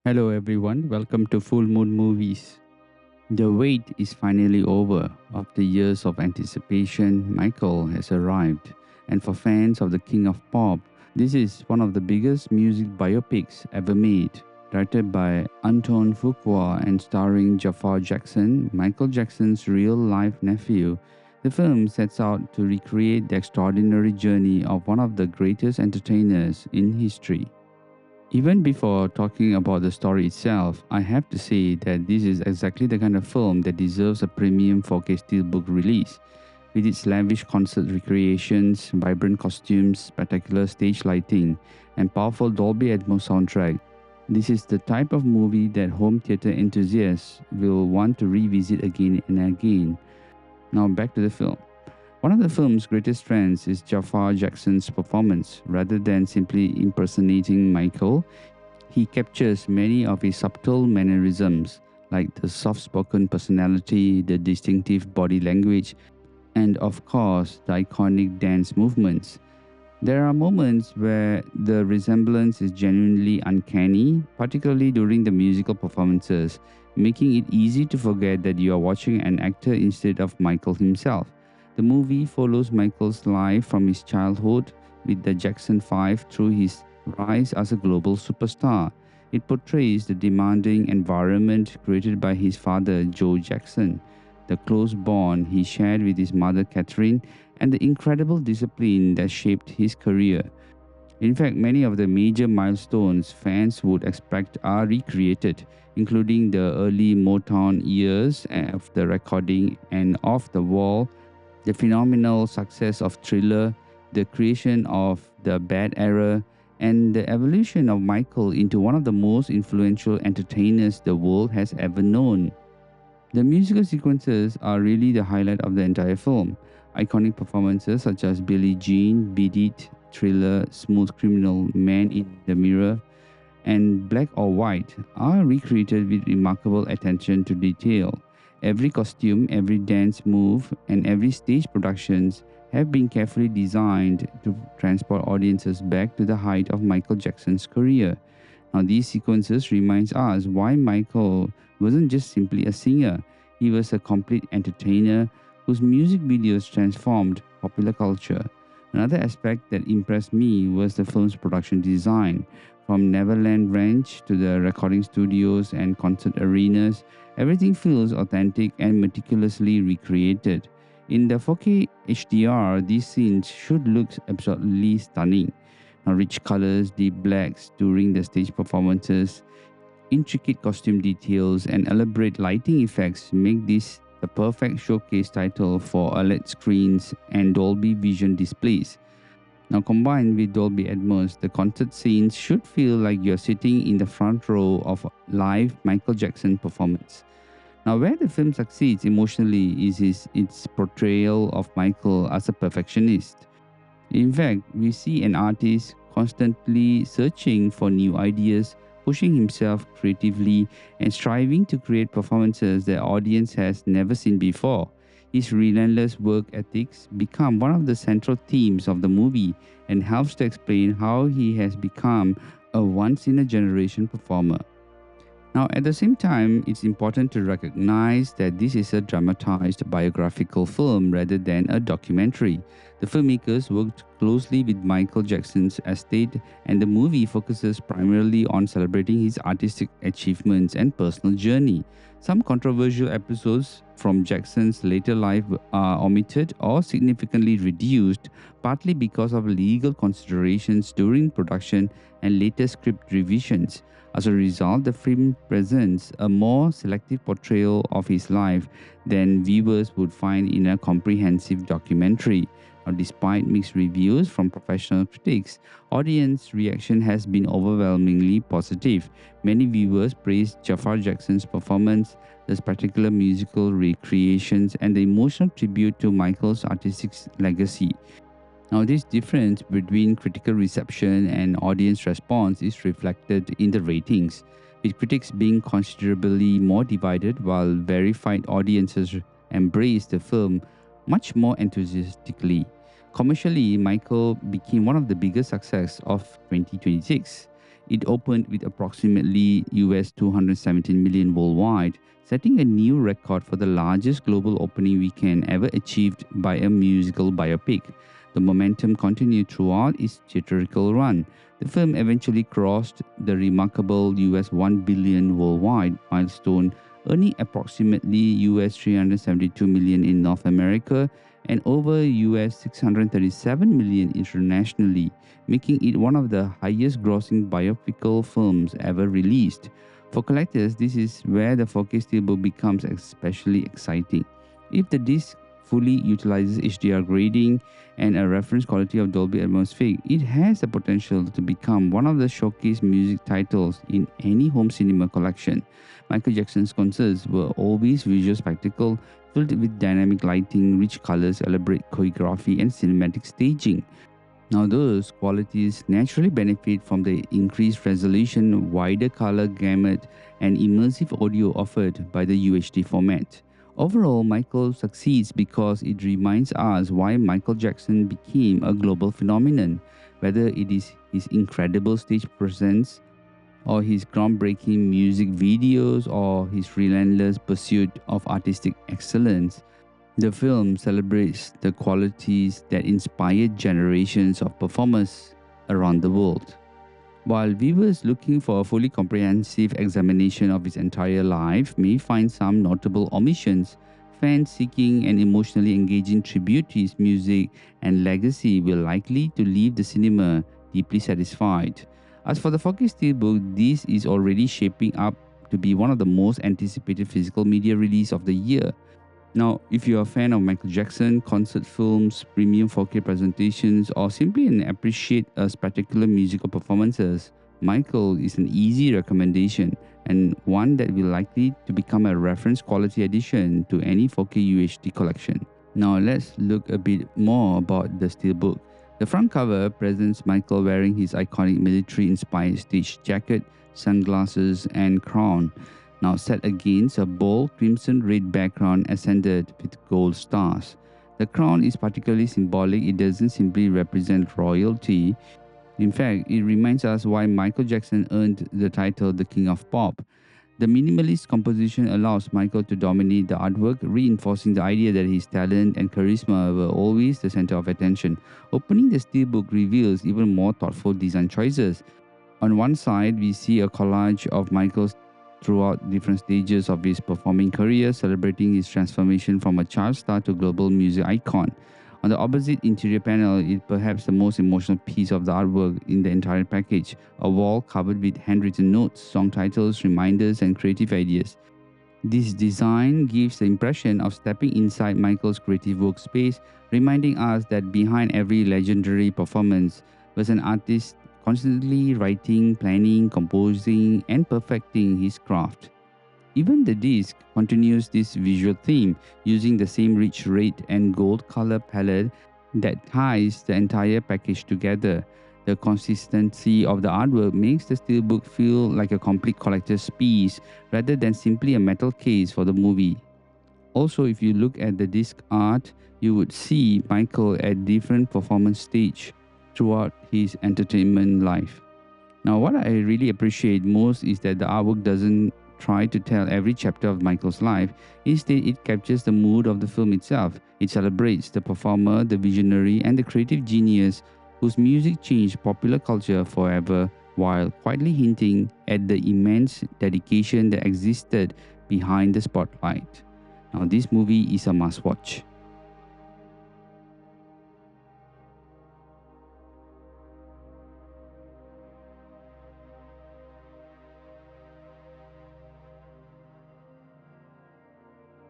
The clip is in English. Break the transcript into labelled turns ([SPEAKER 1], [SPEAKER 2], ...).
[SPEAKER 1] Hello everyone, welcome to Full Moon Movies. The wait is finally over. After years of anticipation, Michael has arrived. And for fans of the King of Pop, this is one of the biggest music biopics ever made. Directed by Anton Fuqua and starring JAFFAR Jackson, Michael Jackson's real-life nephew, the film sets out to recreate the extraordinary journey of one of the greatest entertainers in history. Even before talking about the story itself, I have to say that this is exactly the kind of film that deserves a premium 4K Steelbook release. With its lavish concert recreations, vibrant costumes, spectacular stage lighting, and powerful Dolby Atmos soundtrack, this is the type of movie that home theater enthusiasts will want to revisit again and again. Now back to the film. One of the film's greatest strengths is JAFFAR Jackson's performance. Rather than simply impersonating Michael, he captures many of his subtle mannerisms, like the soft-spoken personality, the distinctive body language, and of course, the iconic dance movements. There are moments where the resemblance is genuinely uncanny, particularly during the musical performances, making it easy to forget that you are watching an actor instead of Michael himself. The movie follows Michael's life from his childhood with the Jackson 5 through his rise as a global superstar. It portrays the demanding environment created by his father, Joe Jackson, the close bond he shared with his mother, Catherine, and the incredible discipline that shaped his career. In fact, many of the major milestones fans would expect are recreated, including the early Motown years of the recording and Off the Wall, the phenomenal success of Thriller, the creation of the Bad Era, and the evolution of Michael into one of the most influential entertainers the world has ever known. The musical sequences are really the highlight of the entire film. Iconic performances such as Billie Jean, Beat It, Thriller, Smooth Criminal, Man in the Mirror, and Black or White are recreated with remarkable attention to detail. Every costume, every dance move, and every stage productions have been carefully designed to transport audiences back to the height of Michael Jackson's career. Now, these sequences reminds us why Michael wasn't just simply a singer. He was a complete entertainer whose music videos transformed popular culture. Another aspect that impressed me was the film's production design. From Neverland Ranch to the recording studios and concert arenas, everything feels authentic and meticulously recreated. In the 4K HDR, these scenes should look absolutely stunning. Now, rich colors, deep blacks during the stage performances, intricate costume details, and elaborate lighting effects make this the perfect showcase title for OLED screens and Dolby Vision displays. Now, combined with Dolby Atmos, the concert scenes should feel like you're sitting in the front row of a live Michael Jackson performance. Now, where the film succeeds emotionally is its portrayal of Michael as a perfectionist. In fact, we see an artist constantly searching for new ideas, pushing himself creatively, and striving to create performances the audience has never seen before. His relentless work ethics become one of the central themes of the movie and helps to explain how he has become a once in a generation performer. Now, at the same time, it's important to recognize that this is a dramatized biographical film rather than a documentary. The filmmakers worked closely with Michael Jackson's estate, and the movie focuses primarily on celebrating his artistic achievements and personal journey. Some controversial episodes from Jackson's later life are omitted or significantly reduced, partly because of legal considerations during production and later script revisions. As a result, the film presents a more selective portrayal of his life than viewers would find in a comprehensive documentary. Now, despite mixed reviews from professional critics, audience reaction has been overwhelmingly positive. Many viewers praised JAFFAR Jackson's performance, the spectacular musical recreations, and the emotional tribute to Michael's artistic legacy. Now, this difference between critical reception and audience response is reflected in the ratings, with critics being considerably more divided while verified audiences embrace the film much more enthusiastically. Commercially, Michael became one of the biggest success of 2026. It opened with approximately US 217 million worldwide, setting a new record for the largest global opening weekend ever achieved by a musical biopic. The momentum continued throughout its theatrical run. The film eventually crossed the remarkable US 1 billion worldwide milestone, earning approximately US 372 million in North America and over US 637 million internationally, making it one of the highest grossing biopical films ever released. For collectors, this is where the 4K Steelbook becomes especially exciting. If the disc fully utilizes HDR grading and a reference quality of Dolby Atmospheric, it has the potential to become one of the showcase music titles in any home cinema collection. Michael Jackson's concerts were always visual spectacle filled with dynamic lighting, rich colors, elaborate choreography, and cinematic staging. Now, those qualities naturally benefit from the increased resolution, wider color gamut, and immersive audio offered by the UHD format. Overall, Michael succeeds because it reminds us why Michael Jackson became a global phenomenon, whether it is his incredible stage presence, or his groundbreaking music videos, or his relentless pursuit of artistic excellence. The film celebrates the qualities that inspired generations of performers around the world. While viewers looking for a fully comprehensive examination of his entire life may find some notable omissions, fans seeking an emotionally engaging tribute to his music and legacy will likely to leave the cinema deeply satisfied. As for the 4K Steelbook, this is already shaping up to be one of the most anticipated physical media release of the year. Now, if you're a fan of Michael Jackson, concert films, premium 4K presentations, or simply appreciate a spectacular musical performances, Michael is an easy recommendation and one that will likely to become a reference quality addition to any 4K UHD collection. Now, let's look a bit more about the Steelbook. The front cover presents Michael wearing his iconic military-inspired stage jacket, sunglasses, and crown. Now set against a bold crimson-red background accented with gold stars. The crown is particularly symbolic. It doesn't simply represent royalty. In fact, it reminds us why Michael Jackson earned the title the King of Pop. The minimalist composition allows Michael to dominate the artwork, reinforcing the idea that his talent and charisma were always the center of attention. Opening the Steelbook reveals even more thoughtful design choices. On one side, we see a collage of Michael's throughout different stages of his performing career, celebrating his transformation from a child star to global music icon. On the opposite interior panel is perhaps the most emotional piece of the artwork in the entire package, a wall covered with handwritten notes, song titles, reminders, and creative ideas. This design gives the impression of stepping inside Michael's creative workspace, reminding us that behind every legendary performance was an artist constantly writing, planning, composing, and perfecting his craft. Even the disc continues this visual theme, using the same rich red and gold color palette that ties the entire package together. The consistency of the artwork makes the Steelbook feel like a complete collector's piece rather than simply a metal case for the movie. Also, if you look at the disc art, you would see Michael at different performance stages throughout his entertainment life. Now, what I really appreciate most is that the artwork doesn't try to tell every chapter of Michael's life. Instead, it captures the mood of the film itself. It celebrates the performer, the visionary, and the creative genius whose music changed popular culture forever, while quietly hinting at the immense dedication that existed behind the spotlight. Now, this movie is a must-watch.